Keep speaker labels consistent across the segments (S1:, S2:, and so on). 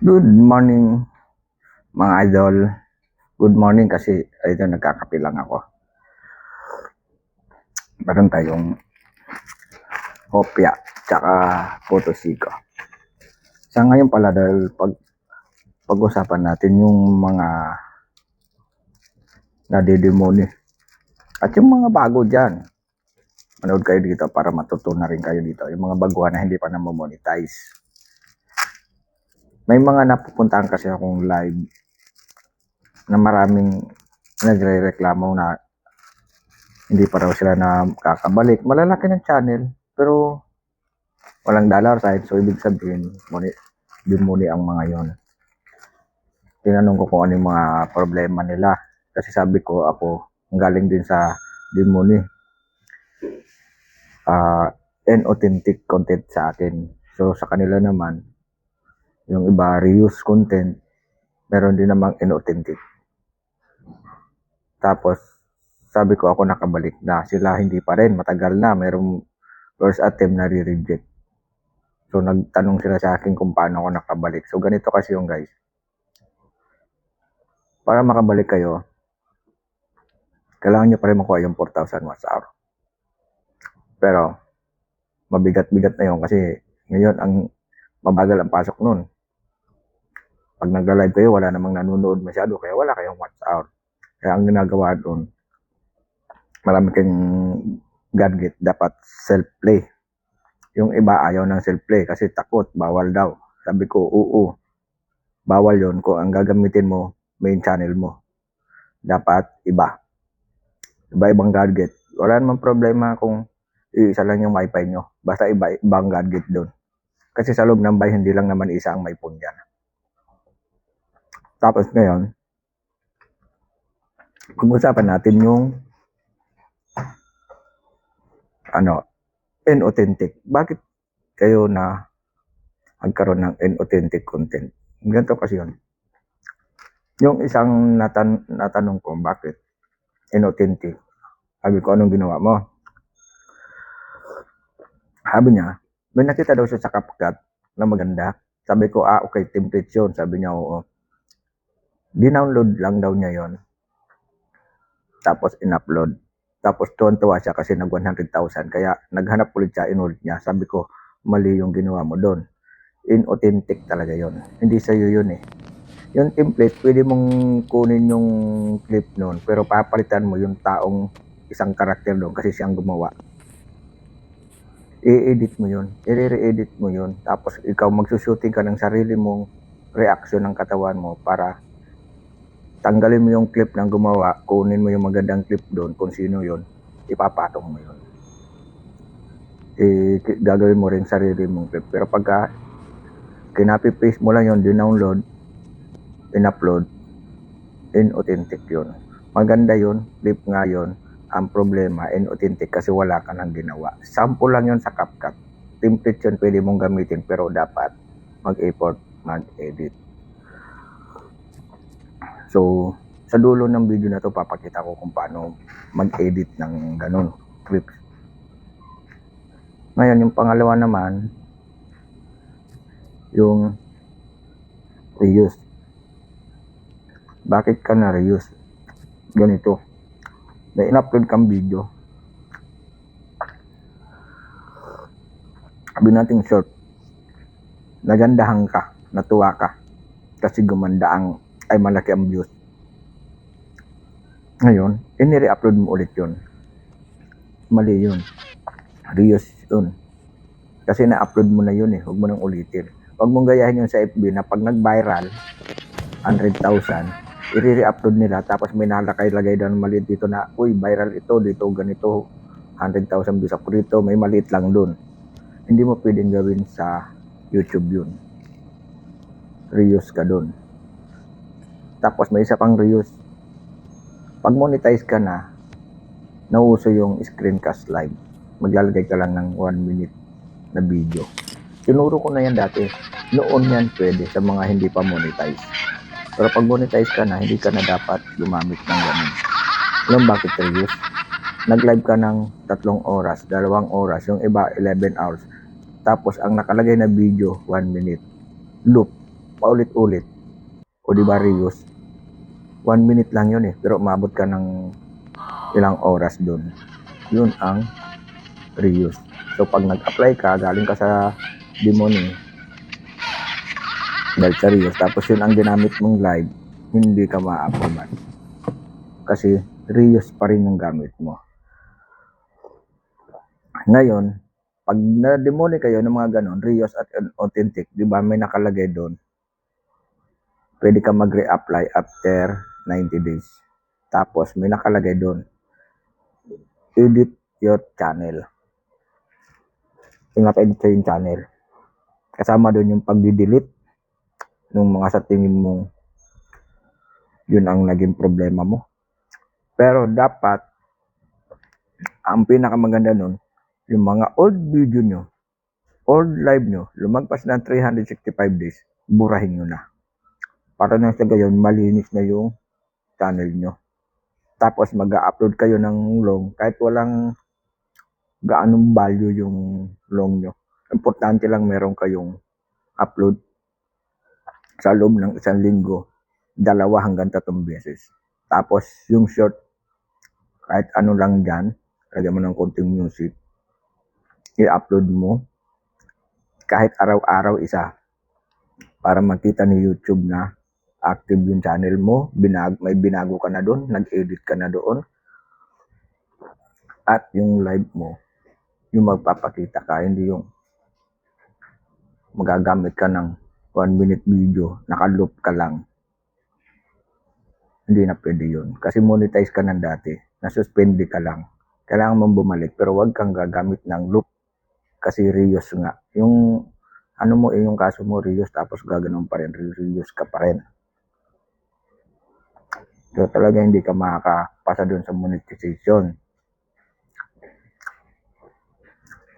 S1: Good morning mga idol. Good morning kasi ito nagkakape lang ako. Meron tayong hopya tsaka potosiko. Sa ngayon pala dahil pag-usapan natin yung mga nadidemoni at yung mga bago dyan. Manood kayo dito para matutunan rin kayo dito. Yung mga baguhan na hindi pa na-monetize. May mga napupuntahan kasi akong live na maraming nagre-reklamo na hindi pa raw sila na kakabalik. Malalaki ng channel, pero walang dollar sign. So, ibig sabihin, demoni ang mga yon. Tinanong ko kung ano yung mga problema nila. Kasi sabi ko, ako, ang galing din sa demoni. Inauthentic content sa akin. So, sa kanila naman, yung iba, reuse content, meron din namang inauthentic. Tapos, sabi ko ako nakabalik na. Sila hindi pa rin. Matagal na. Merong first attempt na re-reject. So, nagtanong sila sa akin kung paano ako nakabalik. So, ganito kasi yung guys. Para makabalik kayo, kailangan nyo pa rin makuha yung 4,000 watts hour. Pero, mabigat-bigat na yun kasi ngayon ang mabagal ang pasok nun. Pag nagla-live kayo, wala namang nanonood masyado kaya wala kayong watts hour. Kaya ang ginagawa doon, marami kayong gadget, dapat self-play. Yung iba ayaw ng self-play kasi takot, bawal daw. Sabi ko, oo, bawal yon kung ang gagamitin mo, main channel mo. Dapat iba. Iba-ibang gadget. Wala namang problema kung isa lang yung wifi nyo. Basta ibang gadget doon. Kasi sa loob ng bahay, hindi lang naman isa ang may phone dyan. Tapos ngayon, pag-usapan natin yung inauthentic. Bakit kayo na magkaroon ng inauthentic content? Ganito kasi yun. Yung isang natanong ko, bakit inauthentic? Sabi ko, anong ginawa mo? Sabi niya, may nakita daw siya sa CapCut na maganda. Sabi ko, okay, template yun. Sabi niya, oo. Dinownload lang daw niya yon. Tapos in-upload. Tapos tuwan-tuwa siya kasi nag 100,000. Kaya naghanap ulit siya, inulit niya. Sabi ko, mali yung ginawa mo doon. Inauthentic talaga yon. Hindi sa'yo yun eh. Yung template, pwede mong kunin yung clip noon. Pero papalitan mo yung taong isang karakter doon kasi siyang gumawa. I-edit mo yun. I-re-edit mo yun. Tapos ikaw magsushooting ka ng sarili mong reaction ng katawan mo para tanggalin mo yung clip ng gumawa, kunin mo yung magandang clip doon, kung sino yun, ipapatong mo yun. Gagawin mo rin sarili mong clip. Pero pagka kinapi-paste mo lang yun, dinownload, in-upload, inauthentic yun. Maganda yun, clip nga yun. Ang problema, inauthentic kasi wala ka nang ginawa. Sample lang yun sa CapCut. Template yun, pwede mong gamitin, pero dapat mag-effort, mag-edit. So, sa dulo ng video na to papakita ko kung paano mag-edit ng ganun clips. Ngayon, yung pangalawa naman, yung reuse. Bakit ka na reuse? Ganito. May in-upload kang video. Sabi natin short. Nagandahan ka, natuwa ka. Kasi gumanda ay malaki ang views. Ngayon, ini-re-upload mo ulit yun. Mali yun. Reuse yun. Kasi na-upload mo na yun eh. Huwag mo nang ulitin. Huwag mong gayahin yun sa FB na pag nag-viral, 100,000, i-re-upload nila tapos may nalagay doon maliit dito na, uy, viral ito, dito, ganito, 100,000 views ako dito, may maliit lang doon. Hindi mo pwedeng gawin sa YouTube yun. Reuse ka doon. Tapos may isa pang reuse. Pag monetize ka na, nauso yung screencast live. Maglalagay ka lang ng 1 minute na video. Tinuro ko na yan dati. Noon yan pwede sa mga hindi pa monetize. Pero pag monetize ka na, hindi ka na dapat gumamit ng ganun. Alam bakit reuse? Nag-live ka ng 3 oras, 2 oras, yung iba 11 hours. Tapos ang nakalagay na video, 1 minute. Loop. paulit-ulit, o di ba reuse, 1 minute lang yun eh, pero umabot ka ng ilang oras dun. Yun ang reuse. So pag nag-apply ka, galing ka sa Demone dahil sa reuse, tapos yun ang ginamit mong live, hindi ka ma-approval kasi reuse pa rin yung gamit mo. Ngayon, pag na-demone kayo ng mga ganon, reuse at authentic, di ba may nakalagay doon, pwede ka mag-reapply after 90 days. Tapos may nakalagay doon, edit your channel. Pinapa-edit sa yung channel. Kasama doon yung pag-delete ng mga sa tingin mo yun ang naging problema mo. Pero dapat, ang pinakamaganda nun, yung mga old video nyo, old live nyo, lumagpas ng 365 days, burahin nyo na. Para nang sa gayon, malinis na yung channel nyo. Tapos mag-upload kayo ng long, kahit walang gaanong value yung long nyo. Importante lang meron kayong upload sa loob ng 1 linggo, 2 hanggang 3 beses. Tapos yung short, kahit ano lang dyan, lagyan mo ng konting music, i-upload mo, kahit araw-araw isa, para makita ni YouTube na active yung channel mo, may binago ka na doon, nag-edit ka na doon, at yung live mo, yung magpapakita ka, hindi yung magagamit ka ng 1 minute video, naka-loop ka lang. Hindi na pwede yun. Kasi monetize ka ng dati, nasuspende ka lang. Kailangan mong bumalik, pero wag kang gagamit ng loop. Kasi reuse nga. Yung ano mo, yung kaso mo reuse, tapos gaganon pa rin, reuse ka pa rin. So talaga hindi ka makakapasa dun sa monetization.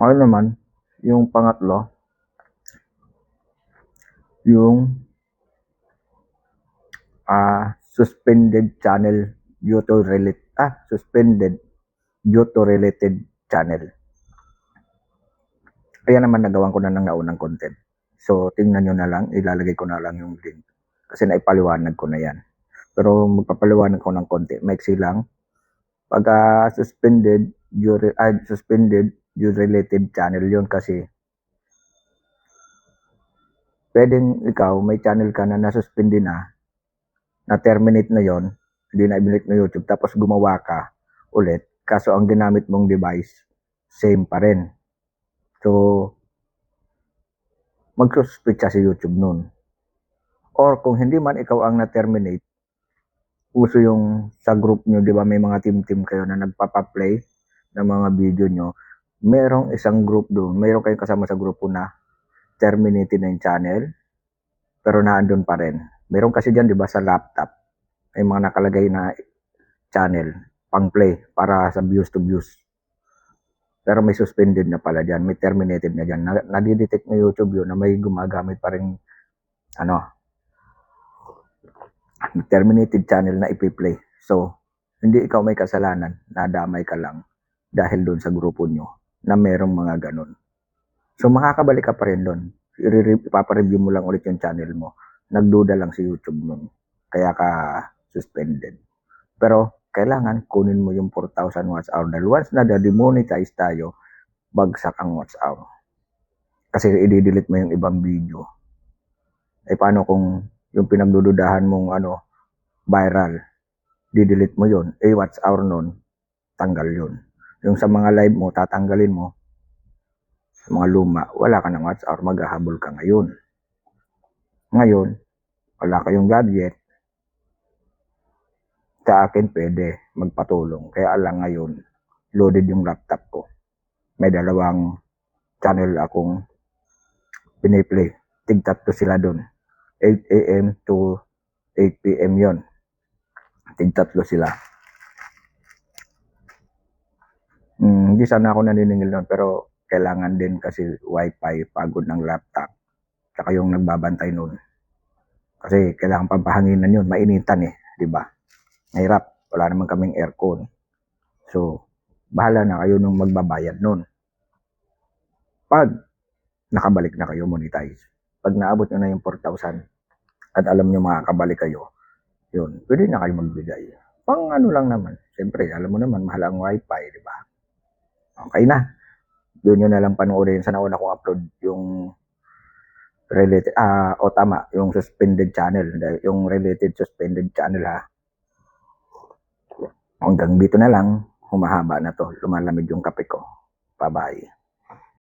S1: Ngayon naman, yung pangatlo, yung suspended channel due to related channel. Kaya naman nagawan ko na ng naunang content. So tingnan nyo na lang, ilalagay ko na lang yung link. Kasi naipaliwanag ko na yan. Pero magpapaliwanag ko ng konti, maiksi lang. Pag suspended related channel yon, kasi pwedeng ikaw may channel ka na nasuspende na-terminate na yon, hindi na ibinalik na YouTube, tapos gumawa ka ulit, kaso ang ginamit mong device, same pa rin. So, magsuspect si YouTube nun. Or kung hindi man ikaw ang na-terminate, uso yung sa group nyo, di ba may mga team kayo na nagpapaplay ng mga video nyo, merong isang group doon, mayroon kayong kasama sa grupo na terminated na yung channel, pero naandun pa rin. Meron kasi dyan, di ba, sa laptop, may mga nakalagay na channel, pang play, para sa views to views. Pero may suspended na pala dyan, may terminated na dyan. Nadidetect na YouTube yun na may gumagamit pa rin, terminated channel na ipi-play. So, hindi ikaw may kasalanan, nadamay ka lang dahil doon sa grupo nyo na merong mga ganun. So, makakabalik ka pa rin doon. Ipapareview mo lang ulit yung channel mo. Nagduda lang si YouTube nun. Kaya ka suspended. Pero, kailangan kunin mo yung 4,000 watch hour. Dahil once na demonetize tayo, bagsak ang watch hour. Kasi i-delete mo yung ibang video. Eh, paano kung yung pinagdududahan mong viral, di-delete mo yun, watch hour nun, tanggal yun. Yung sa mga live mo, tatanggalin mo, sa mga luma, wala ka ng watch hour, maghahabol ka ngayon. Ngayon, wala kayong gadget, sa akin pwede magpatulong. Kaya lang ngayon, loaded yung laptop ko. May 2 channel akong piniplay. Tig-3 sila dun. 8 AM to 8 PM yon. Tig-3 sila. Hindi sana ako naniningil nun, pero kailangan din kasi wifi, pagod ng laptop. Saka yung nagbabantay nun. Kasi kailangan pampahanginan yun, mainitan di ba? Mahirap, wala naman kaming aircon. So, bahala na kayo nung magbabayad nun. Pag nakabalik na kayo monetize, pag naabot nyo na yung 4,000, at alam nyo makakabalik kayo, yun, pwede na kayo magbigay. Pang ano lang naman, siyempre, alam mo naman, mahal ang wifi, di ba? Okay na. Doon nyo na lang panoorin sa nauna kong upload yung related, o tama, yung suspended channel, yung related suspended channel ha. Hanggang dito na lang, humahaba na to, lumalamig yung kape ko. Bye-bye.